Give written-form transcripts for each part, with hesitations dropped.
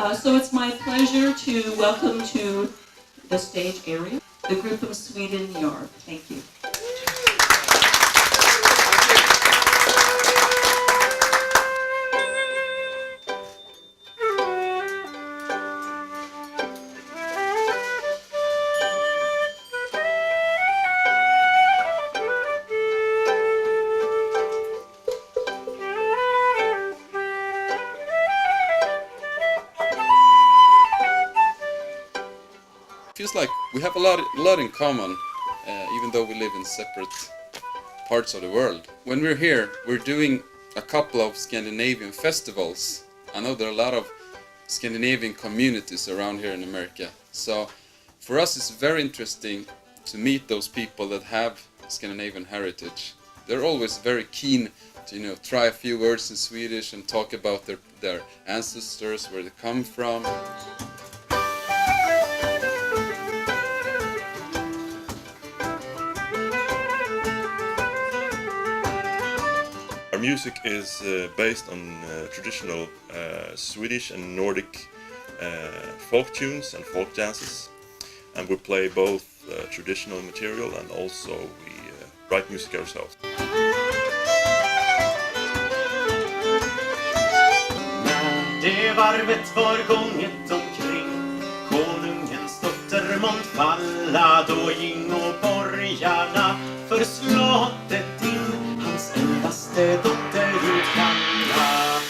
So it's my pleasure to welcome to the stage area the group from Sweden, Jaerv. Thank you. Feels like we have a lot in common, even though we live in separate parts of the world. When we're here, we're doing a couple of Scandinavian festivals. I know there are a lot of Scandinavian communities around here in America. So for us it's very interesting to meet those people that have Scandinavian heritage. They're always very keen to try a few words in Swedish and talk about their ancestors, where they come from. Our music is based on traditional Swedish and Nordic folk tunes and folk dances, and we play both traditional material and also we write music ourselves. Det varvet var gånget omkring konungens dotter månd falla, då gingo borgarna för slottet in hans endaste dotter utkalla.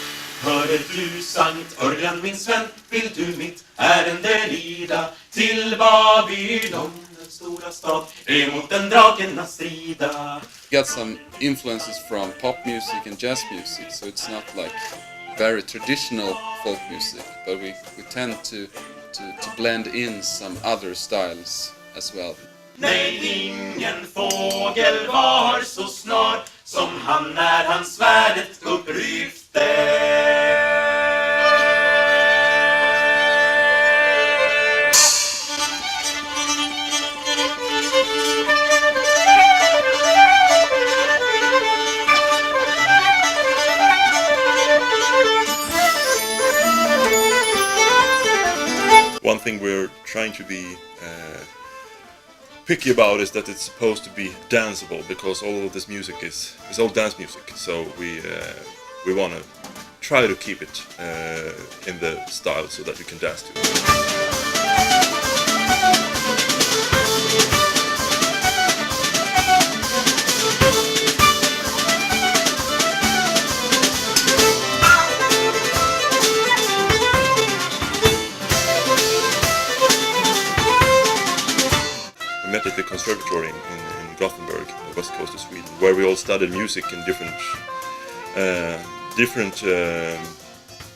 Hörde du Sankt Örjan min Sven, vill du mitt ärende lida till Babylon, den stora stad, emot den draken strida. Got some influences from pop music and jazz music, so it's not like very traditional folk music, but we tend to blend in some other styles as well. Nej, ingen fågel var så snar som han när han svärdet uppryckte. One thing we're trying to be picky about is that it's supposed to be danceable, because all of this music is all dance music. So we want to try to keep it in the style so that you can dance to it. Met at the conservatory in Gothenburg, the west coast of Sweden, where we all studied music in different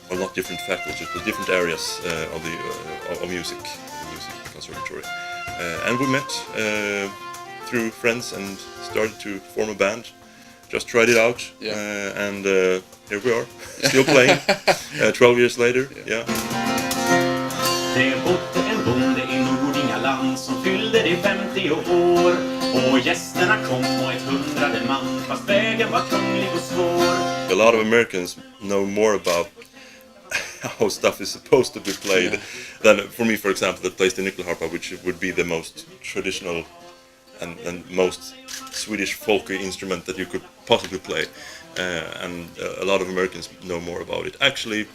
well, not different faculties, but different areas of music, the music conservatory. And we met through friends and started to form a band. Just tried it out, and here we are, still playing 12 years later. Yeah. Som fyllde det 50 år, och gästerna kom och 100 man, fast vägen var krånglig och svår. A lot of Americans know more about how stuff is supposed to be played than for me, for example, that plays the nyckelharpa, which would be the most traditional and most Swedish folky instrument that you could possibly play, and a lot of Americans know more about it. Actually,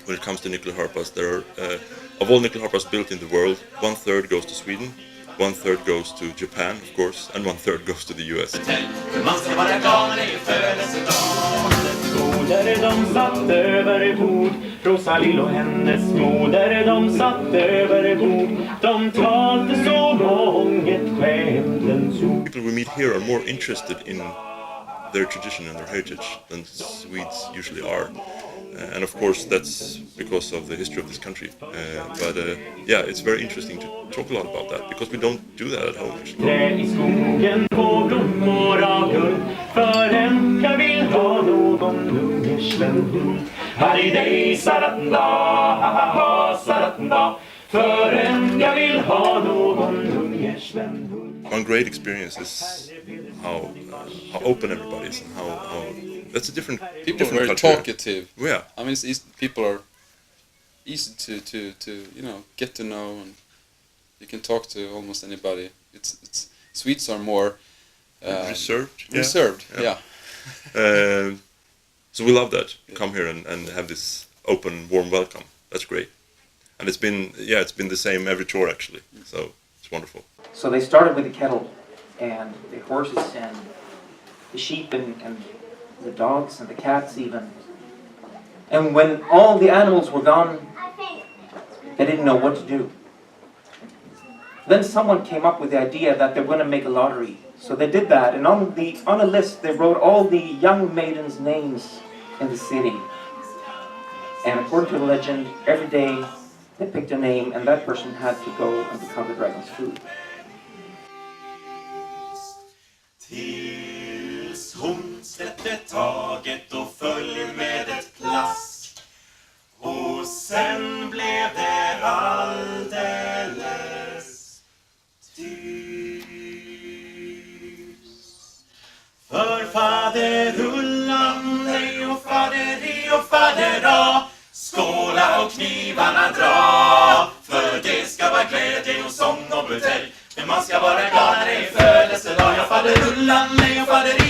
when it comes to nyckelharpas, there are of all nyckelharpas built in the world, 1/3 goes to Sweden, 1/3 goes to Japan, of course, and 1/3 goes to the US. De satt över bord, Rosalill och hennes moder, de satt över bord, de talade så månget skämtens ord. People we meet here are more interested in their tradition and their heritage than Swedes usually are. And of course that's because of the history of this country. But yeah, it's very interesting to talk a lot about that, because we don't do that at home actually. Trä i skogen på blommor av guld, för en jag vill ha någon ungersvän. Här i dig saratanda, ha ha saratanda, för en jag vill ha någon ungersvän. One great experience is how open everybody is, and how that's a different people different are very culture. talkative. Yeah, I mean, people are easy to get to know, and you can talk to almost anybody. It's Swedes are more Reserved. Yeah. So we love that. Come here and have this open, warm welcome. That's great. And it's been the same every tour actually. So it's wonderful. So they started with the kettle and the horses and the sheep and the dogs and the cats even. And when all the animals were gone, they didn't know what to do. Then someone came up with the idea that they're going to make a lottery. So they did that, and on a list they wrote all the young maidens' names in the city. And according to the legend, every day they picked a name, and that person had to go and become the dragon's food. Tills hon släppte taget och föll med ett plask. Och sen blev det alldeles tyst. För fader Ullan, nej och fader I och fader A, skåla och knivarna dra. För det ska vara glädje och sång och butelj, men man ska vara glad när det är födelsedag. Ja, fader Ullan, nej och fader I